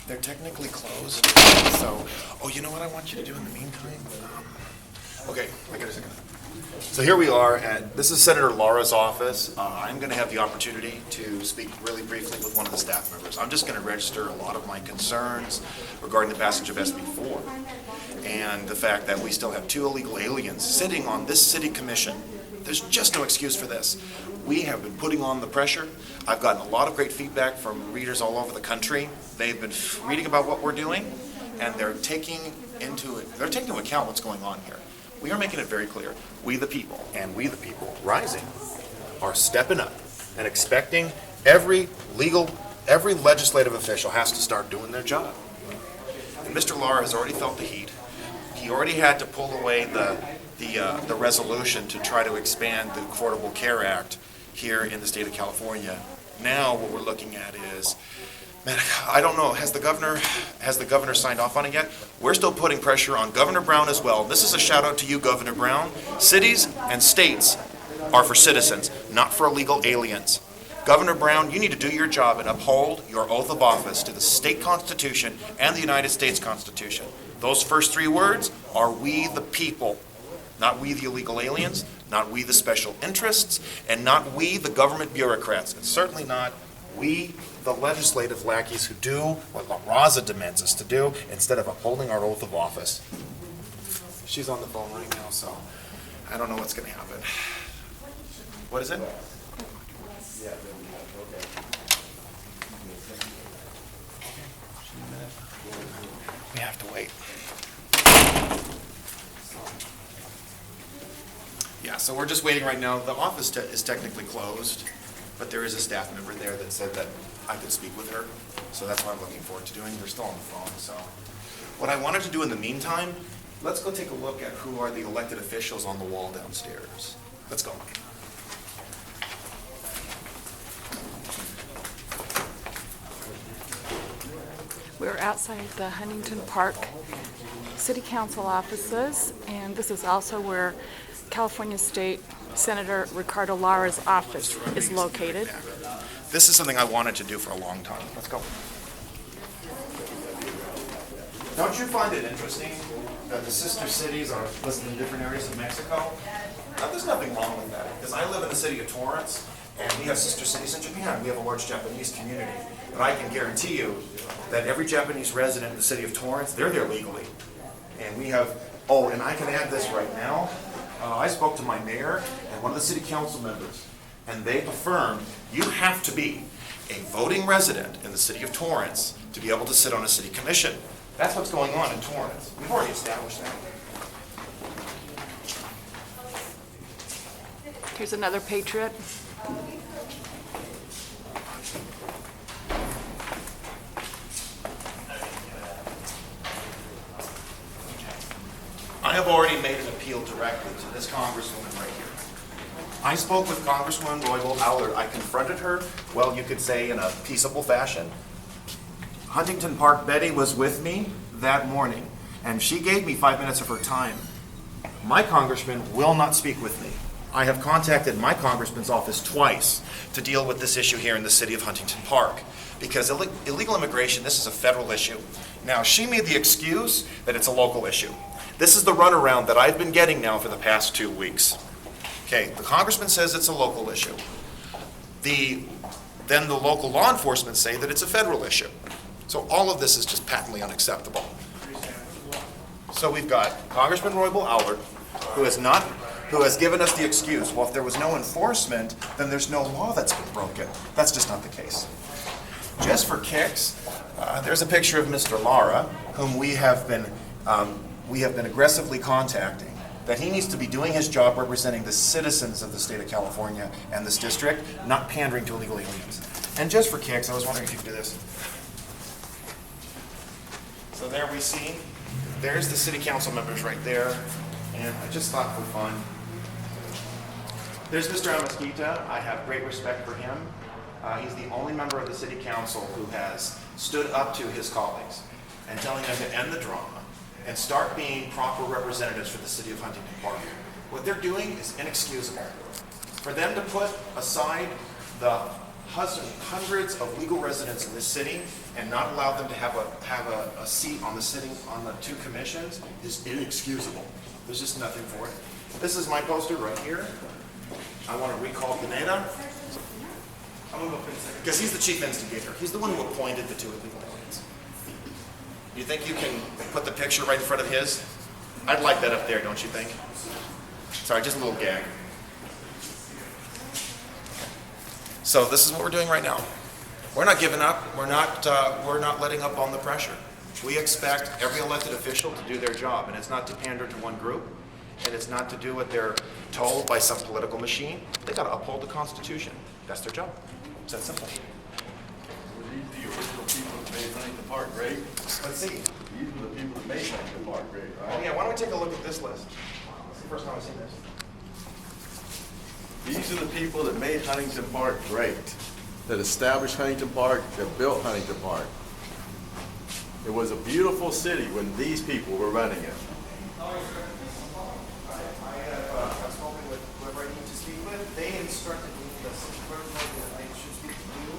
They're technically closed. So, oh, you know what I want you to do in the meantime? Okay, I got a second. So here we are this is Senator Lara's office. I'm going to have the opportunity to speak really briefly with one of the staff members. I'm just going to register a lot of my concerns regarding the passage of SB 4 and the fact that we still have 2 illegal aliens sitting on this city commission. There's just no excuse for this. We have been putting on the pressure. I've gotten a lot of great feedback from readers all over the country. They've been reading about what we're doing, and they're taking into account what's going on here. We are making it very clear. We the people, and we the people rising, are stepping up and expecting every legislative official has to start doing their job. And Mr. Lara has already felt the heat. He already had to pull away the resolution to try to expand the Affordable Care Act here in the state of California. Now what we're looking at is, man, I don't know, has the governor signed off on it yet? We're still putting pressure on Governor Brown as well. This is a shout out to you, Governor Brown. Cities and states are for citizens, not for illegal aliens. Governor Brown, you need to do your job and uphold your oath of office to the state constitution and the United States Constitution. Those first 3 words are we the people, not we the illegal aliens, not we the special interests, and not we the government bureaucrats, and certainly not we the legislative lackeys who do what La Raza demands us to do instead of upholding our oath of office. She's on the phone right now, so I don't know what's going to happen. What is it? We have to wait. Yeah, so we're just waiting right now. The office is technically closed, but there is a staff member there that said that I could speak with her. So that's what I'm looking forward to doing. They're still on the phone. So what I wanted to do in the meantime, let's go take a look at who are the elected officials on the wall downstairs. Let's go. We're outside the Huntington Park City Council offices, and this is also where California State Senator Ricardo Lara's office is located. This is something I wanted to do for a long time. Let's go. Don't you find it interesting that the sister cities are listed in different areas of Mexico? Now, there's nothing wrong with that, because I live in the city of Torrance, and we have sister cities in Japan. We have a large Japanese community. But I can guarantee you that every Japanese resident in the city of Torrance, they're there legally. And we have, oh, and I can add this right now. I spoke to my mayor and one of the city council members, and they affirmed you have to be a voting resident in the city of Torrance to be able to sit on a city commission. That's what's going on in Torrance. We've already established that. Here's another patriot. I have already made an appeal directly to this congresswoman right here. I spoke with Congresswoman Roybal. I confronted her, well, you could say in a peaceable fashion. Huntington Park Betty was with me that morning, and she gave me 5 minutes of her time. My congressman will not speak with me. I have contacted my congressman's office twice to deal with this issue here in the city of Huntington Park, because illegal immigration, this is a federal issue. Now, she made the excuse that it's a local issue. This is the runaround that I've been getting now for the past 2 weeks. Okay, the congressman says it's a local issue. Then the local law enforcement say that it's a federal issue. So all of this is just patently unacceptable. So we've got Congressman Roybal who has given us the excuse, well, if there was no enforcement, then there's no law that's been broken. That's just not the case. Just for kicks, there's a picture of Mr. Lara, whom we have been aggressively contacting, that he needs to be doing his job representing the citizens of the state of California and this district, not pandering to illegal aliens. And just for kicks, I was wondering if you could do this. So there we see, there's the city council members right there, and I just thought for fun. There's Mr. Amesquita. I have great respect for him. He's the only member of the city council who has stood up to his colleagues and telling them to end the drama and start being proper representatives for the city of Huntington Park. What they're doing is inexcusable. For them to put aside the hundreds of legal residents in this city and not allow them to have a seat on the two commissions is inexcusable. There's just nothing for it. This is my poster right here. I want to recall Pineda. I'm going to go for a second. Because he's the chief instigator. He's the one who appointed the two illegal aliens. You think you can put the picture right in front of his? I'd like that up there, don't you think? Sorry, just a little gag. So this is what we're doing right now. We're not giving up. We're not letting up on the pressure. We expect every elected official to do their job, and it's not to pander to one group, and it's not to do what they're told by some political machine. They got to uphold the Constitution. That's their job. It's that simple. Were these the original people that made Huntington Park great? Let's see. These were the people that made Huntington Park great, Oh right? yeah, why don't we take a look at this list? It's the first time I've seen this. These are the people that made Huntington Park great, that established Huntington Park, that built Huntington Park. It was a beautiful city when these people were running it. I've spoken with whoever I need to speak with. They instructed me that I should speak to you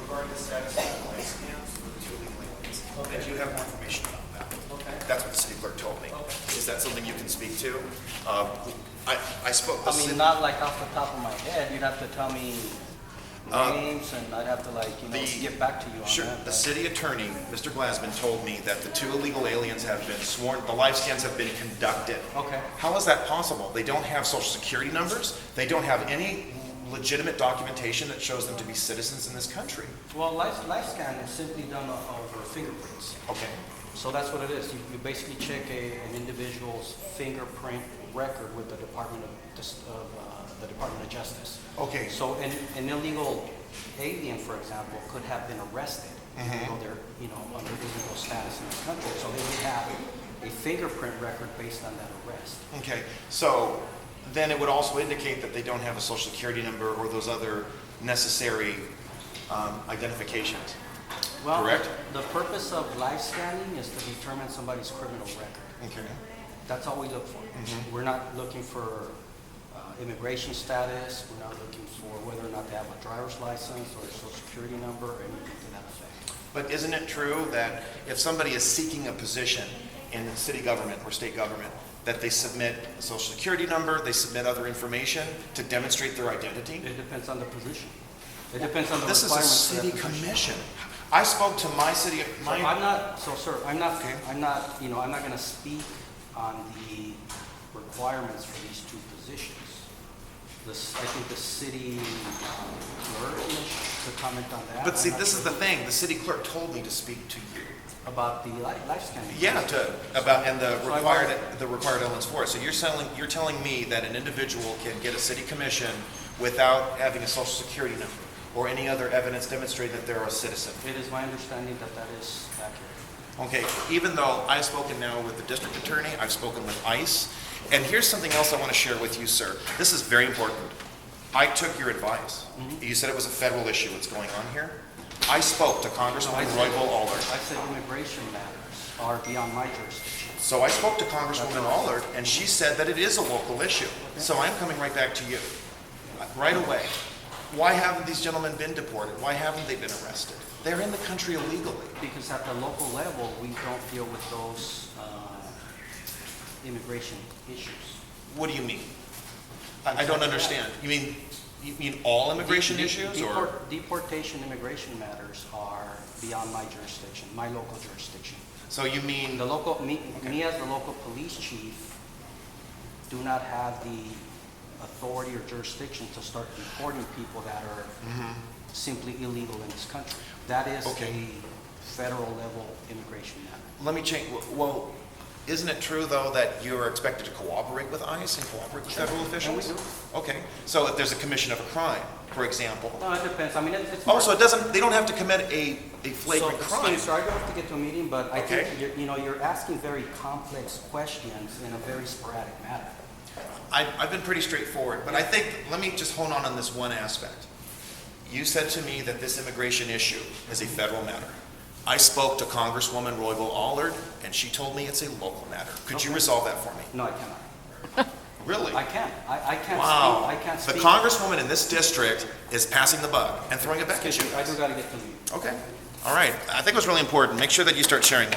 regarding the status of the life scans for the two illegal aliens. And you have more information about that. Okay. That's what the city clerk told me. Okay. Is that something you can speak to? I spoke. I mean, not like off the top of my head. You'd have to tell me names, and I'd have to get back to you on Sure. that. The city attorney, Mr. Glassman, told me that the two illegal aliens have been sworn, the life scans have been conducted. Okay. How is that possible? They don't have social security numbers. They don't have any legitimate documentation that shows them to be citizens in this country. Well, life scan is simply done over fingerprints. Okay. So that's what it is. You basically check an individual's fingerprint record with the Department of Justice. Okay. So an illegal alien, for example, could have been arrested. They're under illegal status in this country. So they would have a fingerprint record based on that arrest. Okay. So then it would also indicate that they don't have a social security number or those other necessary identifications. Well, correct? The purpose of life scanning is to determine somebody's criminal record. Okay. That's all we look for. We're not looking for immigration status. We're not looking for whether or not they have a driver's license or a social security number or anything to that effect. But isn't it true that if somebody is seeking a position in the city government or state government, that they submit a social security number, they submit other information to demonstrate their identity? It depends on the position. It depends on the This is a requirements of that city position. commission. I spoke to my city, So I'm not going to speak on the requirements for these two positions. I think the city clerk should comment on that. But see, I'm not this is sure the thing, the city clerk told me to speak to you. about the life scanning. Yeah, and the So I required elements for it. So you're telling me that an individual can get a city commission without having a social security number or any other evidence demonstrating that they're a citizen? It is my understanding that that is accurate. Okay, even though I've spoken now with the district attorney, I've spoken with ICE, and here's something else I want to share with you, sir. This is very important. I took your advice. You said it was a federal issue what's going on here. I spoke to Congresswoman Roybal Allard. I said immigration matters are beyond my jurisdiction. So I spoke to Congresswoman Allard, and she said that it is a local issue. So I'm coming right back to you, right away. Why haven't these gentlemen been deported? Why haven't they been arrested? They're in the country illegally. Because at the local level, we don't deal with those immigration issues. What do you mean? I don't understand. You mean all immigration issues, or? Deportation immigration matters are beyond my jurisdiction, my local jurisdiction. So you mean, Me as the local police chief do not have the authority or jurisdiction to start deporting people that are simply illegal in this country. That is Okay. a federal level immigration matter. let me change, well, isn't it true though that you're expected to cooperate with ICE and cooperate with federal officials? And we do. Okay, so if there's a commission of a crime, for example. No, it depends. I mean, it's Oh, so they don't have to commit a flagrant so, crime? Sorry, I do have to get to a meeting, but I Okay. think you're asking very complex questions in a very sporadic matter. I've been pretty straightforward, but I think, let me just hone on this one aspect. You said to me that this immigration issue is a federal matter. I spoke to Congresswoman Roybal Allard, and she told me it's a local matter. Could you resolve that for me? No, I cannot. Really? I can. I can't Wow. speak. I can't The speak. congresswoman in this district is passing the buck and throwing it back at you. I do gotta get to you. Okay. All right. I think it was really important. Make sure that you start sharing